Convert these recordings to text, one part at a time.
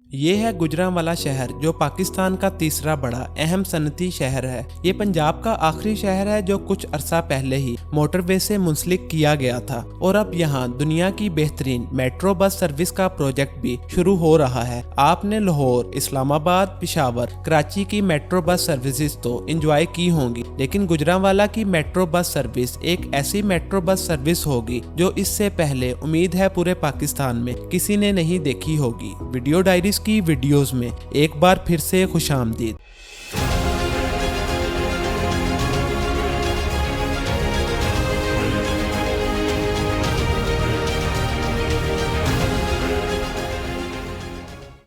ये है गुजरांवाला शहर जो पाकिस्तान का तीसरा बड़ा अहम सनती शहर है। ये पंजाब का आखिरी शहर है जो कुछ अरसा पहले ही मोटरवे से मुंसलिक किया गया था और अब यहाँ दुनिया की बेहतरीन मेट्रो बस सर्विस का प्रोजेक्ट भी शुरू हो रहा है। आपने लाहौर, इस्लामाबाद, पेशावर, कराची की मेट्रो बस सर्विसेज तो एंजॉय की होंगी, लेकिन गुजरांवाला की मेट्रो बस सर्विस एक ऐसी मेट्रो बस सर्विस होगी जो इससे पहले उम्मीद है पूरे पाकिस्तान में किसी ने नहीं देखी होगी। वीडियो डायरीज की वीडियोस में एक बार फिर से खुशामदीद।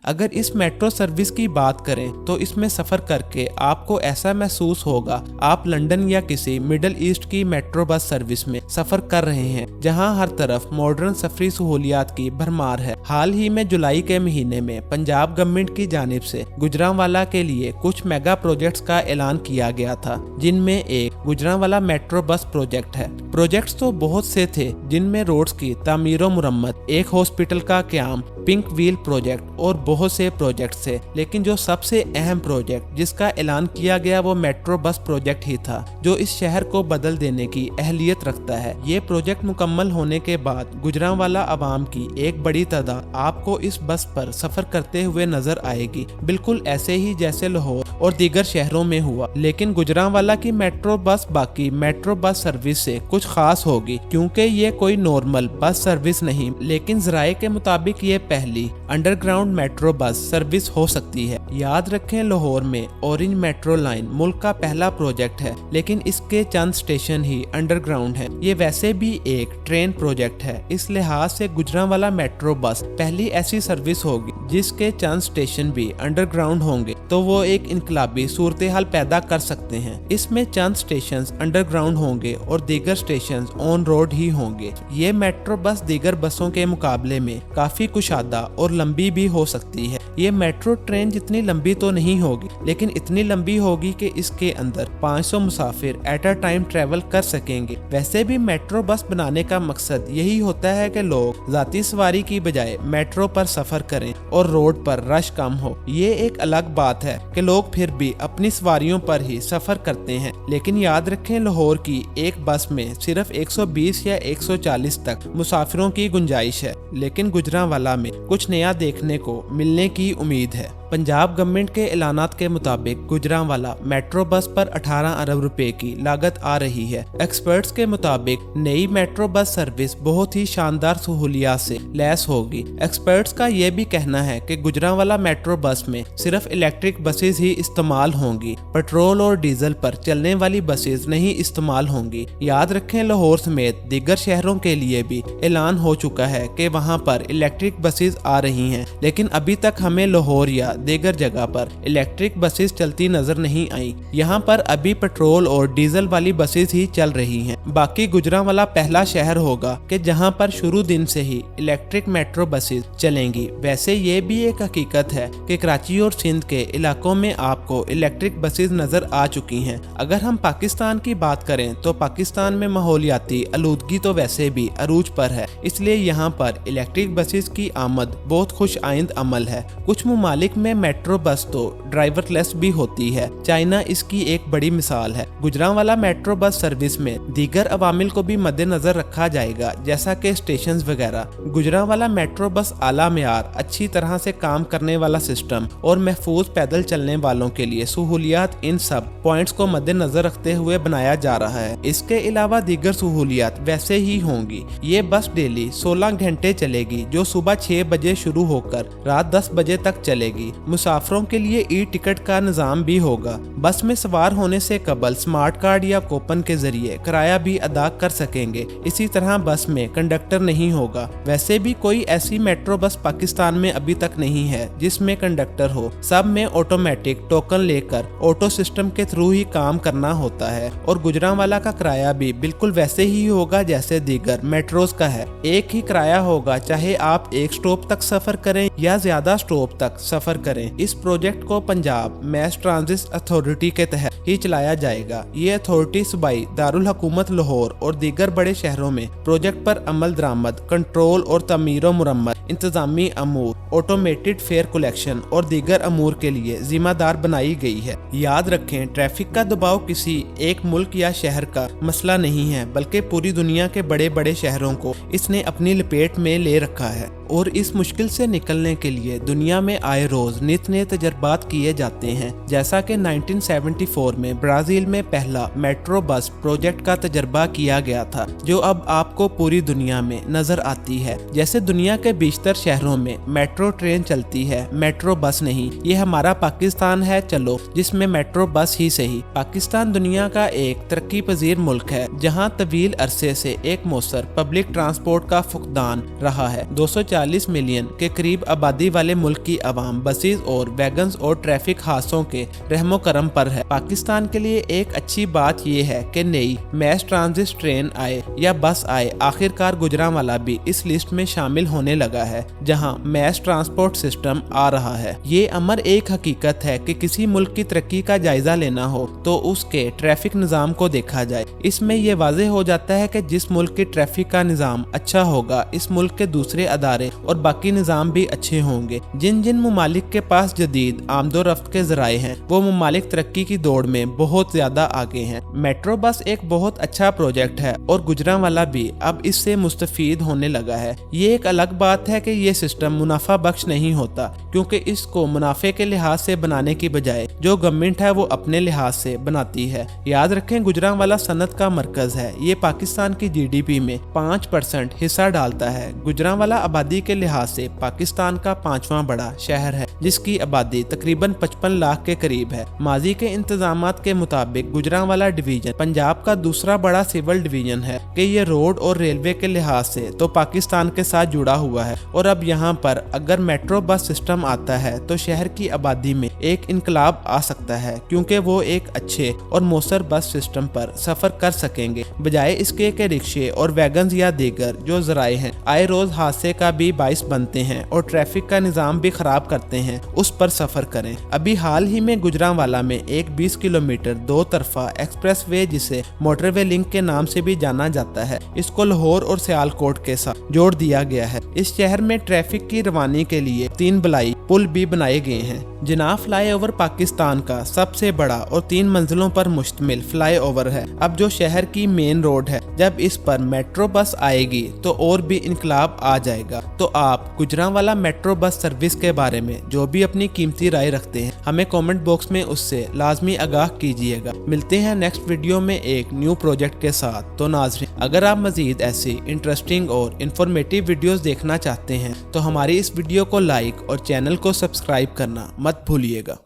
अगर इस मेट्रो सर्विस की बात करें तो इसमें सफर करके आपको ऐसा महसूस होगा आप लंदन या किसी मिडल ईस्ट की मेट्रो बस सर्विस में सफर कर रहे हैं, जहां हर तरफ मॉडर्न सफरी सहूलियात की भरमार है। हाल ही में जुलाई के महीने में पंजाब गवर्नमेंट की जानिब से गुजरांवाला के लिए कुछ मेगा प्रोजेक्ट्स का ऐलान किया गया था, जिनमें एक गुजरांवाला मेट्रो बस प्रोजेक्ट है। प्रोजेक्ट्स तो बहुत से थे, जिनमें रोड्स की तामीर और मुरम्मत, एक हॉस्पिटल का क्याम, पिंक व्हील प्रोजेक्ट और बहुत से प्रोजेक्ट थे, लेकिन जो सबसे अहम प्रोजेक्ट जिसका ऐलान किया गया वो मेट्रो बस प्रोजेक्ट ही था, जो इस शहर को बदल देने की अहलियत रखता है। ये प्रोजेक्ट मुकम्मल होने के बाद गुजरांवाला आवाम की एक बड़ी तादाद आपको इस बस पर सफर करते हुए नजर आएगी, बिल्कुल ऐसे ही जैसे लाहौर और दीगर शहरों में हुआ। लेकिन गुजरांवाला की मेट्रो बस बाकी मेट्रो बस सर्विस से कुछ खास होगी, क्योंकि ये कोई नॉर्मल बस सर्विस नहीं, लेकिन जराये के मुताबिक ये पहली अंडरग्राउंड मेट्रो बस सर्विस हो सकती है। याद रखें, लाहौर में ऑरेंज मेट्रो लाइन मुल्क का पहला प्रोजेक्ट है, लेकिन इसके चंद स्टेशन ही अंडरग्राउंड है। ये वैसे भी एक ट्रेन प्रोजेक्ट है, इस लिहाज से गुजरांवाला मेट्रो बस पहली ऐसी सर्विस होगी जिसके चंद स्टेशन भी अंडरग्राउंड होंगे, तो वो एक इनकलाबी सूरत हाल पैदा कर सकते हैं। इसमें चंद स्टेशन अंडरग्राउंड होंगे और दीगर स्टेशन ऑन रोड ही होंगे। ये मेट्रो बस दीगर बसों के मुकाबले में काफी कुशादा और लंबी भी हो सकती है। ये मेट्रो ट्रेन जितनी लंबी तो नहीं होगी, लेकिन इतनी लंबी होगी कि इसके अंदर 500 मुसाफिर एट अ टाइम ट्रेवल कर सकेंगे। वैसे भी मेट्रो बस बनाने का मकसद यही होता है कि लोग जाती सवारी की बजाय मेट्रो पर सफर करें और रोड पर रश कम हो। ये एक अलग बात है कि लोग फिर भी अपनी सवारियों पर ही सफर करते हैं, लेकिन याद रखें, लाहौर की एक बस में सिर्फ 120 या 140 तक मुसाफिरों की गुंजाइश है, लेकिन गुजरांवाला में कुछ नया देखने को मिलने की उम्मीद है। पंजाब गवर्नमेंट के ऐलानात के मुताबिक गुजरांवाला मेट्रो बस पर 18 अरब रुपए की लागत आ रही है। एक्सपर्ट्स के मुताबिक नई मेट्रो बस सर्विस बहुत ही शानदार सहूलियात से लैस होगी। एक्सपर्ट्स का यह भी कहना है कि गुजरांवाला मेट्रो बस में सिर्फ इलेक्ट्रिक बसेस ही इस्तेमाल होंगी, पेट्रोल और डीजल पर चलने वाली बसेस नहीं इस्तेमाल होंगी। याद रखें, लाहौर समेत दीगर शहरों के लिए भी ऐलान हो चुका है कि वहां पर इलेक्ट्रिक बसेस आ रही हैं, लेकिन अभी तक हमें लाहौर या दीगर जगह पर इलेक्ट्रिक बसेस चलती नजर नहीं आई। यहाँ पर अभी पेट्रोल और डीजल वाली बसेस ही चल रही हैं। बाकी गुजरांवाला पहला शहर होगा कि जहाँ पर शुरू दिन से ही इलेक्ट्रिक मेट्रो बसेस चलेंगी। वैसे ये भी एक हकीकत है कि कराची और सिंध के इलाकों में आपको इलेक्ट्रिक बसेस नजर आ चुकी हैं। अगर हम पाकिस्तान की बात करें तो पाकिस्तान में माहौलियाती आलूदगी तो वैसे भी अरूज पर है, इसलिए यहाँ पर इलेक्ट्रिक बसेस की आमद बहुत खुश आइंद अमल है। कुछ मुमालिक में मेट्रो बस तो ड्राइवरलेस भी होती है, चाइना इसकी एक बड़ी मिसाल है। गुजरांवाला मेट्रो बस सर्विस में दीगर अवामिल को भी मद्देनजर रखा जाएगा, जैसा कि स्टेशन वगैरह। गुजरांवाला मेट्रो बस आला मेयार, अच्छी तरह से काम करने वाला सिस्टम और महफूज पैदल चलने वालों के लिए सहूलियात, इन सब पॉइंट्स को मद्देनजर रखते हुए बनाया जा रहा है। इसके अलावा दीगर सहूलियात वैसे ही होंगी। ये बस डेली 16 घंटे चलेगी, जो सुबह 6 बजे शुरू होकर रात 10 बजे तक चलेगी। मुसाफिरों के लिए ई टिकट का निजाम भी होगा। बस में सवार होने से कबल स्मार्ट कार्ड या कूपन के जरिए किराया भी अदा कर सकेंगे। इसी तरह बस में कंडक्टर नहीं होगा। वैसे भी कोई ऐसी मेट्रो बस पाकिस्तान में अभी तक नहीं है जिसमें कंडक्टर हो। सब में ऑटोमेटिक टोकन लेकर ऑटो सिस्टम के थ्रू ही काम करना होता है, और गुजरांवाला का किराया भी बिल्कुल वैसे ही होगा जैसे दीगर मेट्रोज का है। एक ही किराया होगा, चाहे आप एक स्टॉप तक सफर करें या ज्यादा स्टॉप तक सफर करें। करें। इस प्रोजेक्ट को पंजाब मैस ट्रांजिट अथॉरिटी के तहत ही चलाया जाएगा। ये अथॉरिटी सूबाई दारुल हुकूमत लाहौर और दीगर बड़े शहरों में प्रोजेक्ट पर अमल दरामद, कंट्रोल और तमीर व मुरम्मत, इंतजामी अमूर, ऑटोमेटेड फेयर कलेक्शन और दीगर अमूर के लिए जिम्मेदार बनाई गई है। याद रखें, ट्रैफिक का दबाव किसी एक मुल्क या शहर का मसला नहीं है, बल्कि पूरी दुनिया के बड़े बड़े शहरों को इसने अपनी लपेट में ले रखा है और इस मुश्किल से निकलने के लिए दुनिया में आए रोज नित नए तजर्बात किए जाते हैं। जैसा कि 1974 में ब्राजील में पहला मेट्रो बस प्रोजेक्ट का तजर्बा किया गया था, जो अब आपको पूरी दुनिया में नजर आती है। जैसे दुनिया के बेशतर शहरों में मेट्रो ट्रेन चलती है, मेट्रो बस नहीं। ये हमारा पाकिस्तान है, चलो जिसमें मेट्रो बस ही सही। पाकिस्तान दुनिया का एक तरक्की पजीर मुल्क है, जहाँ तवील अरसे से एक मौसर पब्लिक ट्रांसपोर्ट का फुकदान रहा है। 240 मिलियन के करीब आबादी वाले मुल्क की आवाम बसेस और वैगन्स और ट्रैफिक हादसों के रहमो करम पर है। पाकिस्तान के लिए एक अच्छी बात यह है कि नई मैस ट्रांजिट ट्रेन आए या बस आए, आखिरकार गुजरांवाला भी इस लिस्ट में शामिल होने लगा है, जहां मैस ट्रांसपोर्ट सिस्टम आ रहा है। ये अमर एक हकीकत है कि किसी मुल्क की तरक्की का जायजा लेना हो तो उसके ट्रैफिक निज़ाम को देखा जाए। इसमें यह वाज़ेह हो जाता है कि जिस मुल्क की ट्रैफिक का निज़ाम अच्छा होगा, इस मुल्क के दूसरे अदारे और बाकी निज़ाम भी अच्छे होंगे। जिन जिन ममालिक के पास जदीद आमदोरफ्त के ज़राए हैं, वो ममालिक तरक्की की दौड़ में बहुत ज्यादा आगे हैं। मेट्रो बस एक बहुत अच्छा प्रोजेक्ट है और गुजरांवाला भी अब इससे मुस्तफीद होने लगा है। ये एक अलग बात है कि ये सिस्टम मुनाफा बख्श नहीं होता, क्योंकि इसको मुनाफे के लिहाज से बनाने की बजाय जो गवर्नमेंट है वो अपने लिहाज से बनाती है। याद रखें, गुजरांवाला सनत का मरकज है। ये पाकिस्तान की GDP में 5% हिस्सा डालता है। गुजरांवाला आबादी के लिहाज से पाकिस्तान का 5वां बड़ा शहर है, जिसकी आबादी तकरीबन 55 लाख के करीब है। माजी के इंतजामात के मुताबिक गुजरांवाला डिवीजन पंजाब का दूसरा बड़ा सिविल डिवीजन है कि ये रोड और रेलवे के लिहाज से तो पाकिस्तान के साथ जुड़ा हुआ है। और अब यहाँ पर अगर मेट्रो बस सिस्टम आता है तो शहर की आबादी में एक इनकलाब आ सकता है, क्योंकि वो एक अच्छे और मौसर बस सिस्टम पर सफर कर सकेंगे, बजाय इसके के रिक्शे और वैगन्स या दीगर जो जराए हैं आए रोज हादसे का भी बाइस बनते हैं और ट्रैफिक का निज़ाम भी खराब करते हैं, उस पर सफर करें। अभी हाल ही में गुजरांवाला में एक 20 किलोमीटर 2 तरफा एक्सप्रेस वे, जिसे मोटरवे लिंक के नाम से भी जाना जाता है, इसको लाहौर और सियालकोट के साथ जोड़ दिया गया है। इस शहर में ट्रैफिक की रवानी के लिए 3 बलाई पुल भी बनाए गए हैं। जिनाह फ्लाईओवर पाकिस्तान का सबसे बड़ा और 3 मंजिलों पर मुश्तमिल फ्लाईओवर है। अब जो शहर की मेन रोड है, जब इस पर मेट्रो बस आएगी तो और भी इनकलाब आ जाएगा। तो आप गुजरांवाला मेट्रो बस सर्विस के बारे में जो भी अपनी कीमती राय रखते हैं, हमें कमेंट बॉक्स में उससे लाजमी आगाह कीजिएगा। मिलते हैं नेक्स्ट वीडियो में एक न्यू प्रोजेक्ट के साथ। तो नाज़रीन, अगर आप मजीद ऐसी इंटरेस्टिंग और इंफॉर्मेटिव वीडियोस देखना चाहते हैं तो हमारी इस वीडियो को लाइक और चैनल को सब्सक्राइब करना मत भूलिएगा।